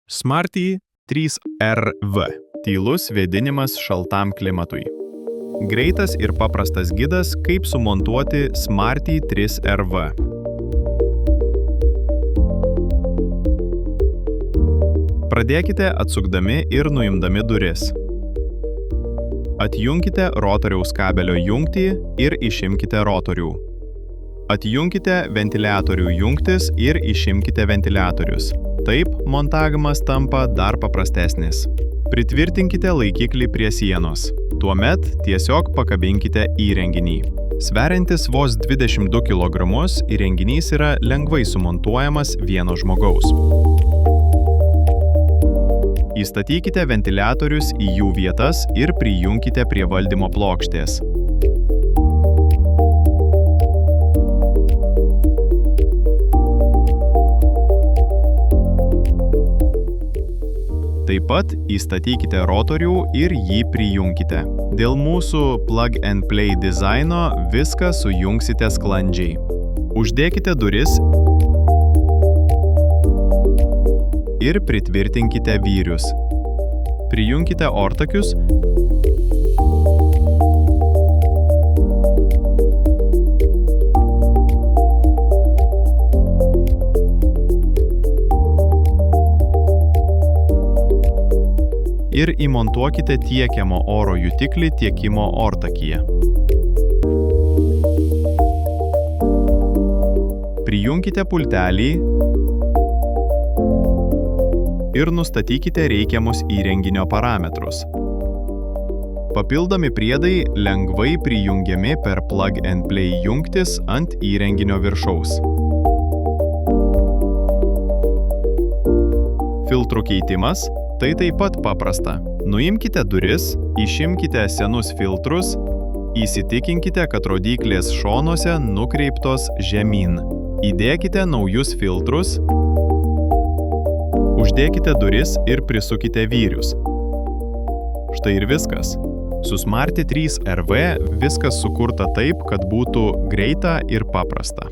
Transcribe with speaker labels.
Speaker 1: Smarty 3RV – tylus vėdinimas šaltam klimatui. Greitas ir paprastas gidas, kaip sumontuoti Smarty 3RV. Pradėkite atsukdami ir nuimdami duris. Atjunkite rotoriaus kabelio jungtį ir išimkite rotorių. Atjunkite ventiliatorių jungtis ir išimkite ventiliatorius. Taip montavimas tampa dar paprastesnis. Pritvirtinkite laikiklį prie sienos. Tuomet tiesiog pakabinkite įrenginį. Sveriantis vos 22 kg, įrenginys yra lengvai sumontuojamas vieno žmogaus. Įstatykite ventiliatorius į jų vietas ir prijunkite prie valdymo plokštės. Taip pat įstatykite rotorių ir jį prijunkite. Dėl mūsų plug-and-play dizaino viską sujungsite sklandžiai. Uždėkite duris ir pritvirtinkite vyrius. Prijunkite ortakius ir įmontuokite tiekiamo oro jutiklį tiekimo ortakyje. Prijunkite pultelį ir nustatykite reikiamus įrenginio parametrus. Papildomi priedai lengvai prijungiami per plug-and-play jungtis ant įrenginio viršaus. Filtrų keitimas – tai taip pat paprasta. Nuimkite duris, išimkite senus filtrus, įsitikinkite, kad rodyklės šonuose nukreiptos žemyn. Įdėkite naujus filtrus, uždėkite duris ir prisukite vyrius. Štai ir viskas. Su Smarty 3RV viskas sukurta taip, kad būtų greita ir paprasta.